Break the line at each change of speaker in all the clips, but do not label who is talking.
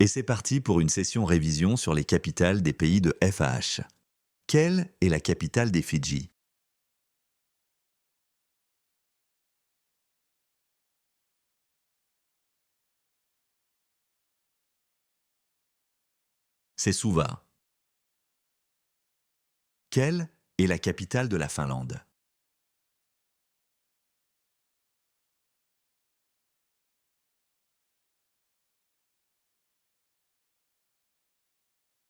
Et c'est parti pour une session révision sur les capitales des pays de FAH. Quelle est la capitale des Fidji? C'est Suva. Quelle est la capitale de la Finlande?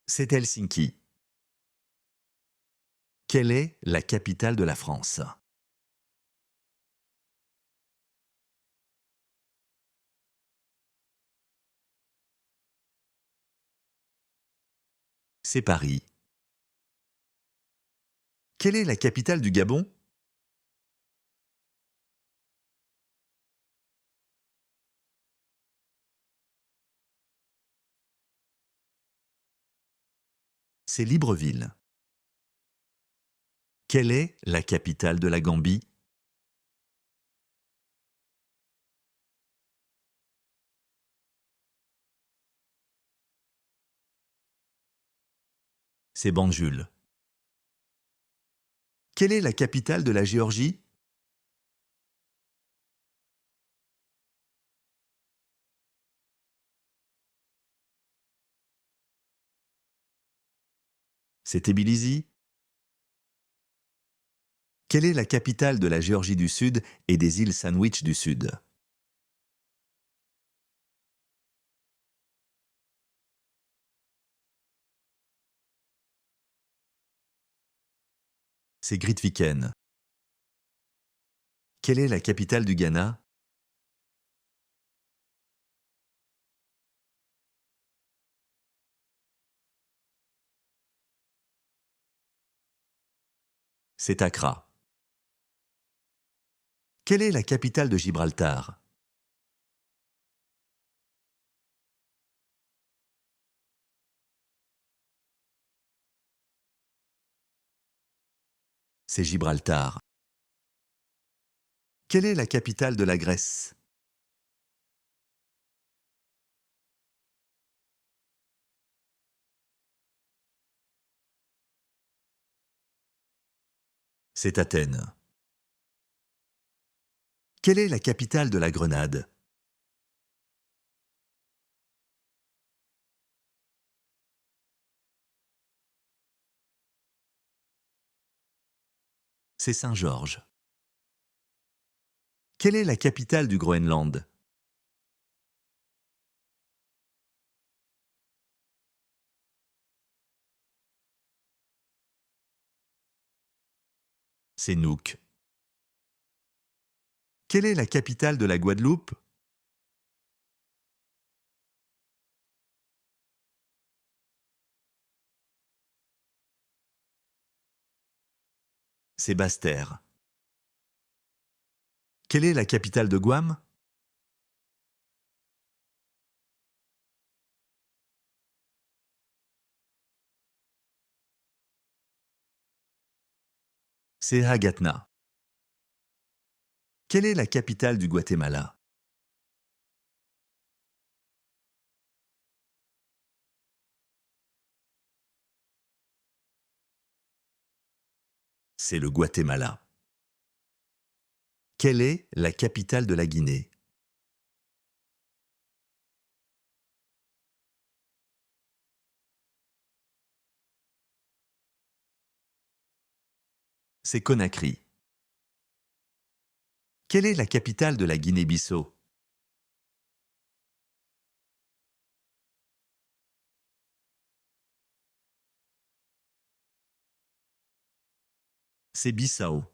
C'est Helsinki. Quelle est la capitale de la France? C'est Paris. Quelle est la capitale du Gabon? C'est Libreville. Quelle est la capitale de la Gambie? C'est Banjul. Quelle est la capitale de la Géorgie? C'est Tbilissi. Quelle est la capitale de la Géorgie du Sud et des îles Sandwich du Sud? C'est Grytviken. Quelle est la capitale du Ghana? C'est Accra. Quelle est la capitale de Gibraltar? C'est Gibraltar. Quelle est la capitale de la Grèce? C'est Athènes. Quelle est la capitale de la Grenade? C'est Saint-Georges. Quelle est la capitale du Groenland? C'est Nuuk. Quelle est la capitale de la Guadeloupe? C'est Basse-Terre. Quelle est la capitale de Guam? C'est Agatna. Quelle est la capitale du Guatemala? C'est le Guatemala. Quelle est la capitale de la Guinée? C'est Conakry. Quelle est la capitale de la Guinée-Bissau? C'est Bissau.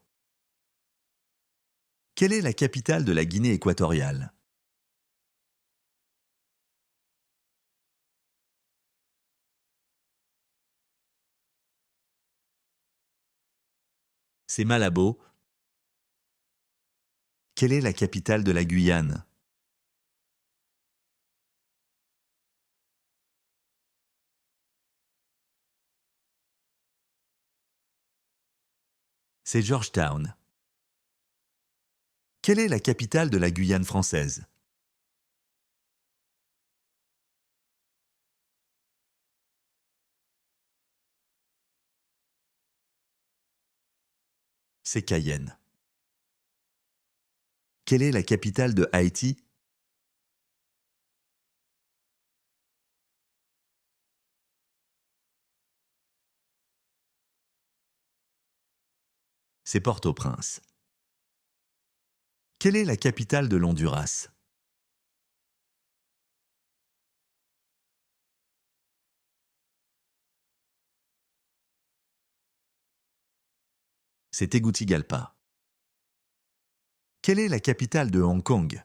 Quelle est la capitale de la Guinée équatoriale? C'est Malabo. Quelle est la capitale de la Guyane? C'est Georgetown. Quelle est la capitale de la Guyane française? C'est Cayenne. Quelle est la capitale de Haïti? C'est Port-au-Prince. Quelle est la capitale de l'Honduras? C'est Tegucigalpa. Quelle est la capitale de Hong Kong?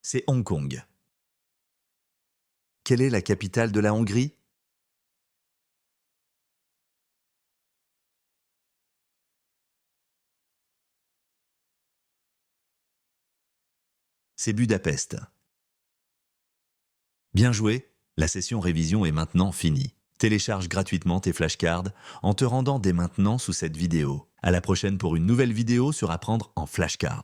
C'est Hong Kong. Quelle est la capitale de la Hongrie? C'est Budapest. Bien joué, la session révision est maintenant finie. Télécharge gratuitement tes flashcards en te rendant dès maintenant sous cette vidéo. À la prochaine pour une nouvelle vidéo sur apprendre en flashcard.